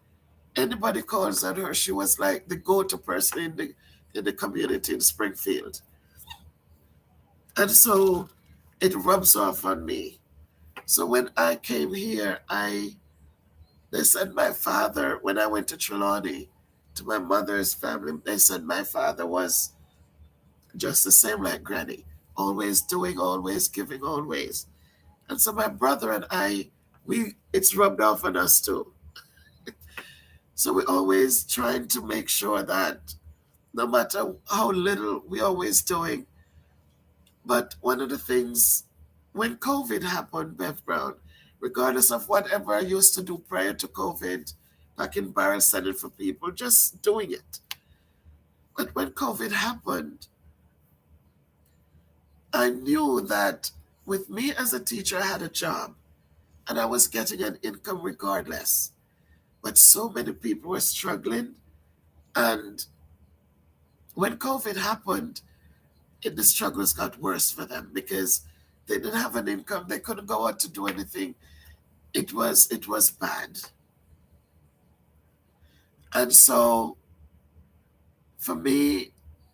Anybody calls on her, she was like the go-to person in the community in Springfield. And so it rubs off on me. So when I came here, they said my father, when I went to Trelawney, to my mother's family, they said my father was just the same like Granny, always doing, always giving, always. And so my brother and I, it's rubbed off on us too. So we're always trying to make sure that no matter how little, we're always doing. But one of the things, when COVID happened, Bev Brown, regardless of whatever I used to do prior to COVID, back in barrel selling for people, just doing it. But when COVID happened, I knew that with me as a teacher, I had a job and I was getting an income regardless. But so many people were struggling. And when COVID happened, the struggles got worse for them because they didn't have an income. They couldn't go out to do anything. It was bad. And so for me,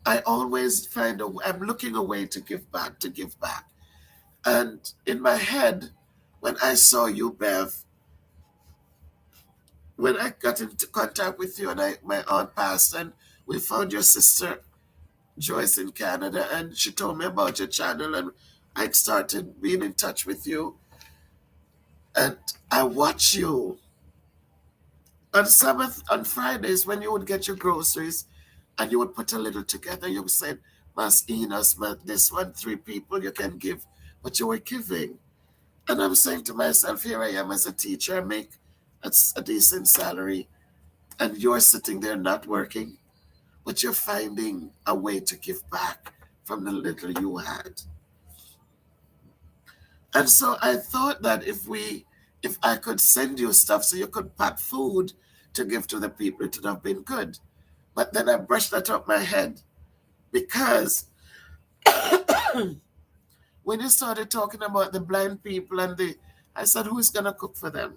I always I'm looking a way to give back, to give back. And in my head, when I saw you, Bev, when I got into contact with you and my aunt passed and we found your sister Joyce in Canada and she told me about your channel and I started being in touch with you and I watch you on Sabbath on Fridays when you would get your groceries and you would put a little together. You would say, Mas Enos, this one, 3 people you can give, but you were giving. And I'm saying to myself, here I am as a teacher, I make a decent salary, and you're sitting there not working. but you're finding a way to give back from the little you had. And so I thought that if I could send you stuff so you could pack food to give to the people, it would have been good. But then I brushed that up my head because when you started talking about the blind people I said, who's gonna cook for them?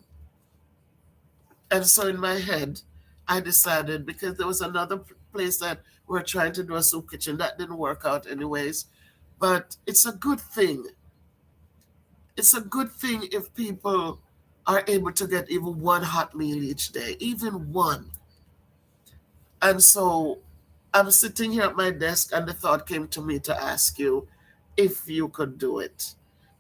And so in my head, I decided, because there was another place that we're trying to do a soup kitchen that didn't work out anyways. But it's a good thing. It's a good thing if people are able to get even one hot meal each day, even one. And so I'm sitting here at my desk, and the thought came to me to ask you if you could do it.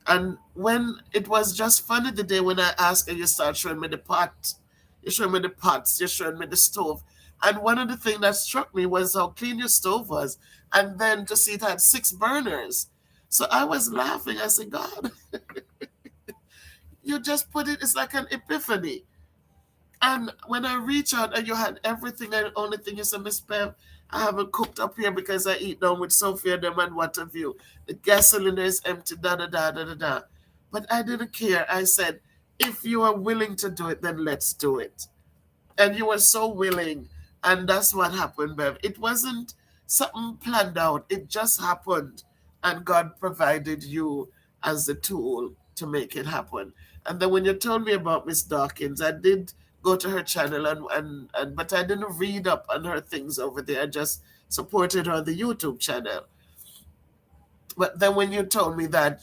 And when it was just funny the day when I asked and you start showing me the pot, you showed me the pots, you showed me the stove. And one of the things that struck me was how clean your stove was. And then to see it had 6 burners. So I was laughing. I said, God, you just put it, it's like an epiphany. And when I reach out and you had everything, and the only thing you said, Miss Bev, I haven't cooked up here because I eat down with Sophia, them, and what have you. The gas cylinder is empty, da da da da da da. But I didn't care. I said, if you are willing to do it, then let's do it. And you were so willing. And that's what happened, Bev. It wasn't something planned out, it just happened. And God provided you as the tool to make it happen. And then when you told me about Miss Dawkins, I did go to her channel and but I didn't read up on her things over there. I just supported her on the YouTube channel. But then when you told me that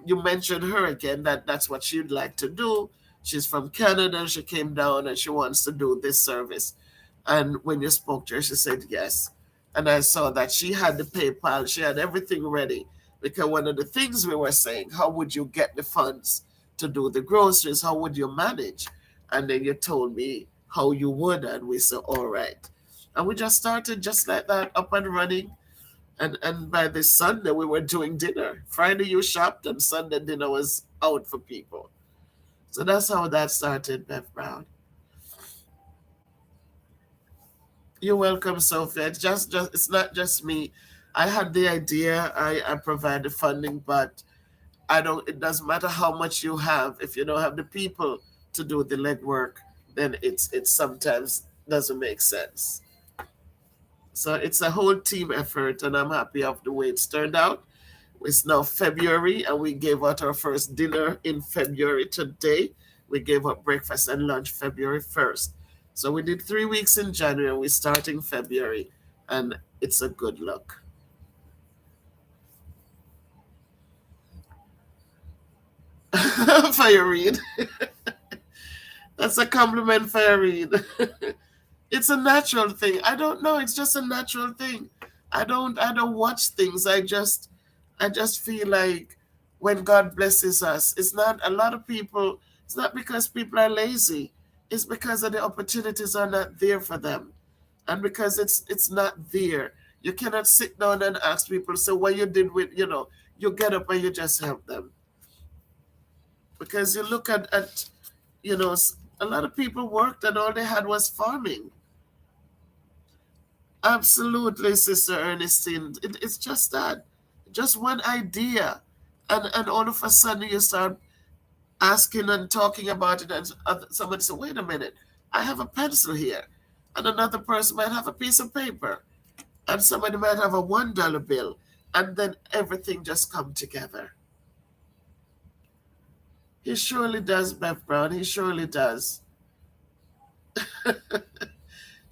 you mentioned her again, that's what she'd like to do. She's from Canada and she came down and she wants to do this service. And when you spoke to her, she said yes. And I saw that she had the PayPal, she had everything ready. Because one of the things we were saying, how would you get the funds to do the groceries? How would you manage? And then you told me how you would, and we said, all right. And we just started just like that, up and running. And by this Sunday, we were doing dinner. Friday, you shopped, and Sunday dinner was out for people. So that's how that started, Bev Brown. You're welcome, Sophia. It's just it's not just me. I had the idea. I provide the funding, but I don't. It doesn't matter how much you have if you don't have the people to do the legwork. Then it sometimes doesn't make sense. So it's a whole team effort, and I'm happy of the way it's turned out. It's now February, and we gave out our first dinner in February today. We gave out breakfast and lunch February 1st. So we did 3 weeks in January, and we're starting February, and it's a good look. Fire read. That's a compliment, Fire read. It's a natural thing. I don't know. It's just a natural thing. I don't watch things. I just feel like when God blesses us, it's not a lot of people, it's not because people are lazy. It's because of the opportunities are not there for them. And because it's not there. You cannot sit down and ask people, so what you did with, you get up and you just help them. Because you look at you know, a lot of people worked and all they had was farming. Absolutely, Sister Ernestine. It's just that, just one idea, and all of a sudden you start asking and talking about it, and somebody say, "Wait a minute, I have a pencil here," and another person might have a piece of paper, and somebody might have a $1 bill, and then everything just come together. He surely does, Bev Brown. He surely does.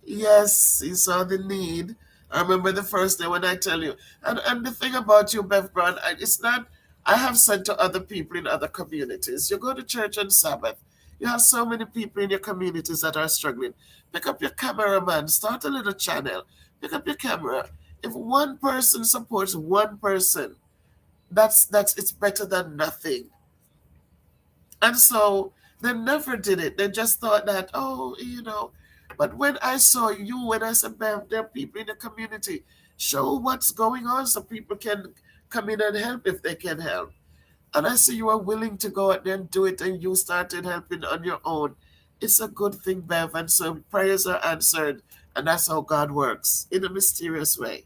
Yes, he saw the need. I remember the first day when I tell you. And the thing about you, Bev Brown, it's not, I have said to other people in other communities, you go to church on Sabbath, you have so many people in your communities that are struggling. Pick up your cameraman, start a little channel, pick up your camera. If one person supports one person, that's it's better than nothing. And so they never did it. They just thought that, oh, But when I saw you, when I said, "Bev, there are people in the community, show what's going on so people can come in and help if they can help." And I see you are willing to go out there and do it, and you started helping on your own. It's a good thing, Bev. And so prayers are answered. And that's how God works in a mysterious way.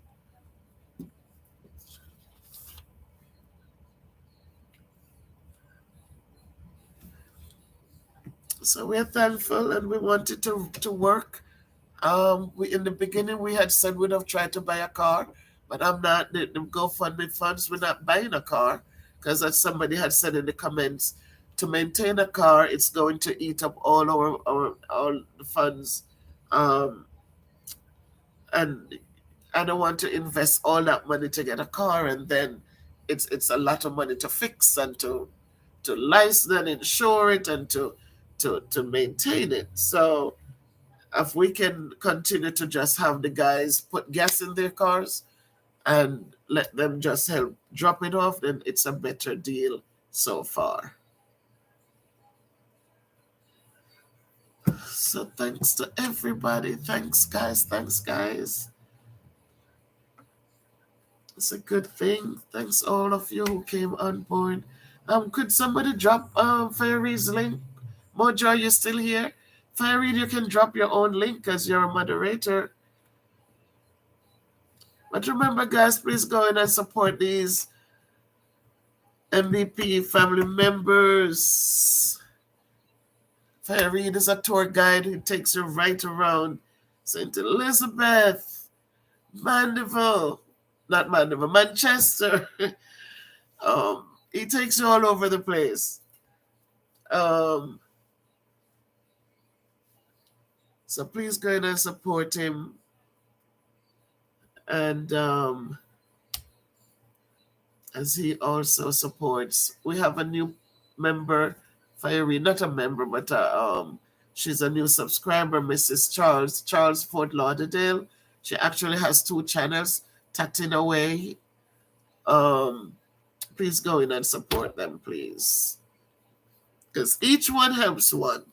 So we're thankful and we wanted to work. We in the beginning we had said we'd have tried to buy a car, but I'm not the GoFundMe funds. We're not buying a car because as somebody had said in the comments, to maintain a car, it's going to eat up our all the funds, um, and I don't want to invest all that money to get a car, and then it's a lot of money to fix and to license and insure it and to maintain it. So if we can continue to just have the guys put gas in their cars and let them just help drop it off, then it's a better deal so far. So thanks to everybody. Thanks, guys. Thanks, guys. It's a good thing. Thanks all of you who came on board. Could somebody drop Fairy's link? Mojo, you still here? Fairy, you can drop your own link because you're a moderator. But remember, guys, please go in and support these MVP family members. Fairy is a tour guide who takes you right around St. Elizabeth, Mandeville, not Mandeville, Manchester. He takes you all over the place. So please go in and support him. And as he also supports, we have a new member, Fiery, not a member, but she's a new subscriber, Mrs. Charles Fort Lauderdale. She actually has 2 channels, Tatting Away. Please go in and support them, please. Because each one helps one.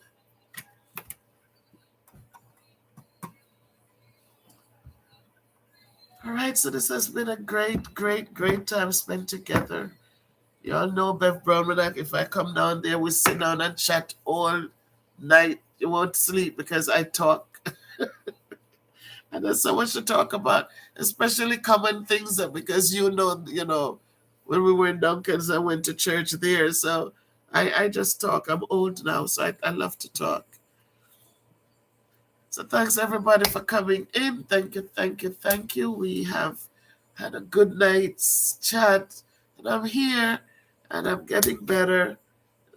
All right, so this has been a great, great, great time spent together. You all know Bev Brown, if I come down there, we sit down and chat all night. You won't sleep because I talk. And there's so much to talk about, especially common things because you know, when we were in Duncan's, I went to church there. So I just talk. I'm old now, so I love to talk. So thanks everybody for coming in. Thank you, thank you, thank you. We have had a good night's chat, and I'm here, and I'm getting better.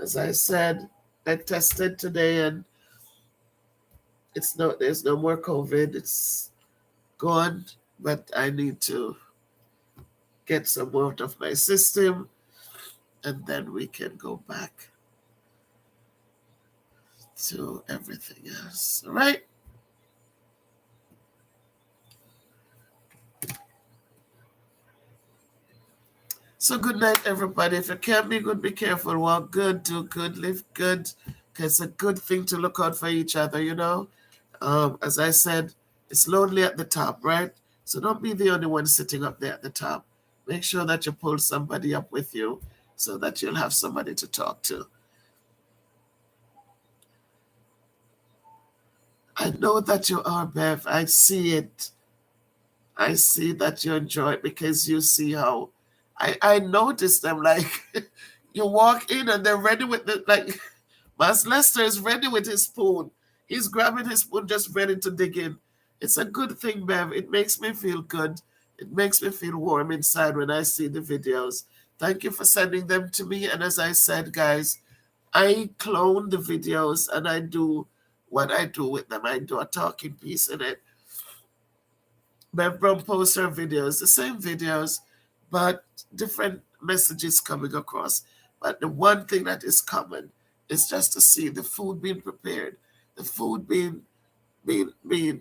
As I said, I tested today, and there's no more COVID. It's gone, but I need to get some more out of my system, and then we can go back to everything else. All right? So good night, everybody. If you can't be good, be careful. Walk good, do good, live good. Because it's a good thing to look out for each other, you know. As I said, it's lonely at the top, right? So don't be the only one sitting up there at the top. Make sure that you pull somebody up with you so that you'll have somebody to talk to. I know that you are, Bev. I see it. I see that you enjoy it because you see how I noticed them, like you walk in and they're ready with Mas Lester is ready with his spoon. He's grabbing his spoon, just ready to dig in. It's a good thing, Bev. It makes me feel good. It makes me feel warm inside when I see the videos. Thank you for sending them to me. And as I said, guys, I clone the videos and I do what I do with them. I do a talking piece in it. Bev Brown posts her videos, the same videos, but different messages coming across. But the one thing that is common is just to see the food being prepared, the food being being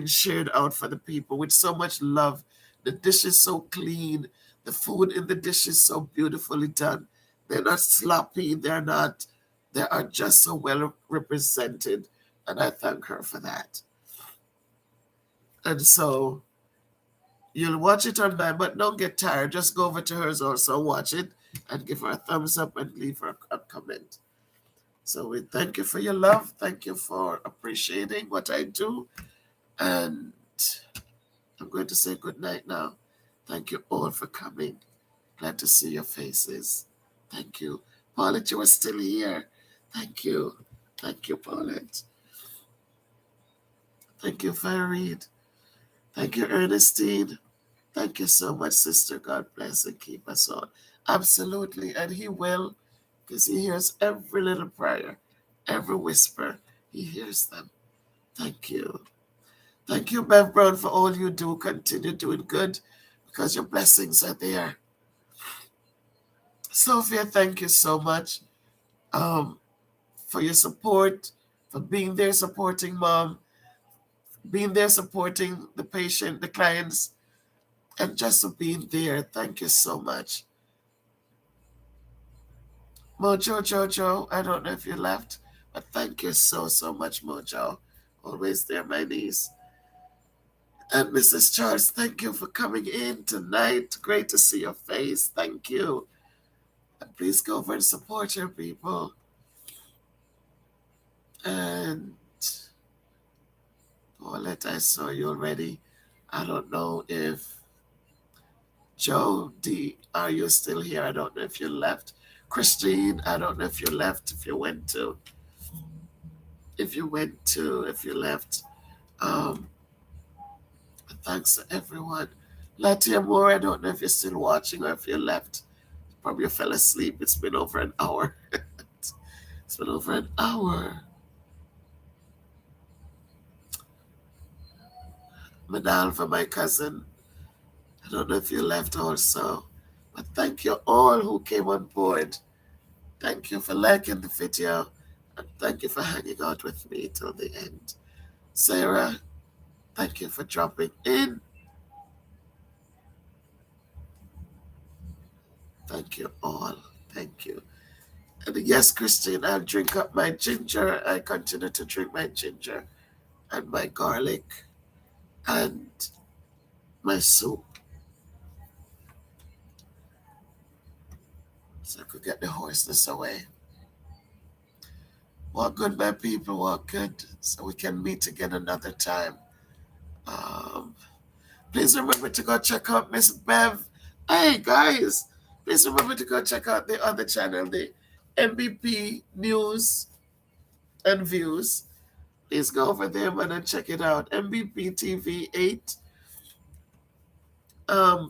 shared out for the people with so much love. The dish is so clean. The food in the dish is so beautifully done. They're not sloppy. They are just so well represented. And I thank her for that. And so you'll watch it on mine, but don't get tired. Just go over to hers also, watch it, and give her a thumbs up and leave her a comment. So we thank you for your love. Thank you for appreciating what I do. And I'm going to say good night now. Thank you all for coming. Glad to see your faces. Thank you. Paulette, you are still here. Thank you. Thank you, Paulette. Thank you, Farid. Thank you, Ernestine. Thank you so much, sister. God bless and keep us all. Absolutely. And he will, because he hears every little prayer, every whisper. He hears them. Thank you. Thank you, Bev Brown, for all you do. Continue doing good because your blessings are there. Sophia, thank you so much for your support, for being there supporting mom, being there supporting the patient, the clients, and just for being there. Thank you so much. Mojo Jojo, I don't know if you left, but thank you so, so much, Mojo. Always there, my niece. And Mrs. Charles, thank you for coming in tonight. Great to see your face. Thank you. And please go over and support your people. And Paulette, I saw you already. I don't know if Joe D, are you still here? I don't know if you left. Christine, I don't know if you left, if you left. Um, Thanks to everyone. Latia Moore, I don't know if you're still watching or if you left. Probably you fell asleep. It's been over an hour. It's been over an hour. Manalva, my cousin, I don't know if you left also. But thank you all who came on board. Thank you for liking the video. And thank you for hanging out with me till the end. Sarah, thank you for dropping in. Thank you all. Thank you. And yes, Christine, I'll drink up my ginger. I continue to drink my ginger and my garlic and my soup. So I could get the hoarseness away. Walk good, my people, walk good. So we can meet again another time. Um, Please remember to go check out Miss Bev. Hey, guys, please remember to go check out the other channel, the MVP News and Views. Please go over there, man, and check it out. MVP TV 8.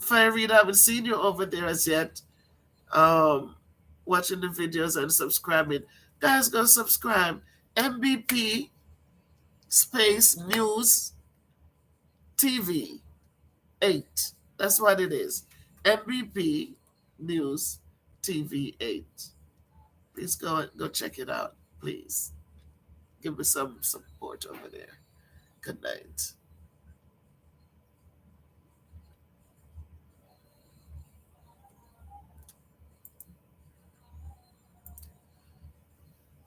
Fire Read, I haven't seen you over there as yet. Watching the videos and subscribing. Guys, go subscribe. MVP space News TV 8. That's what it is. MVP News TV 8. Please go check it out. Please give me some support over there. Good night.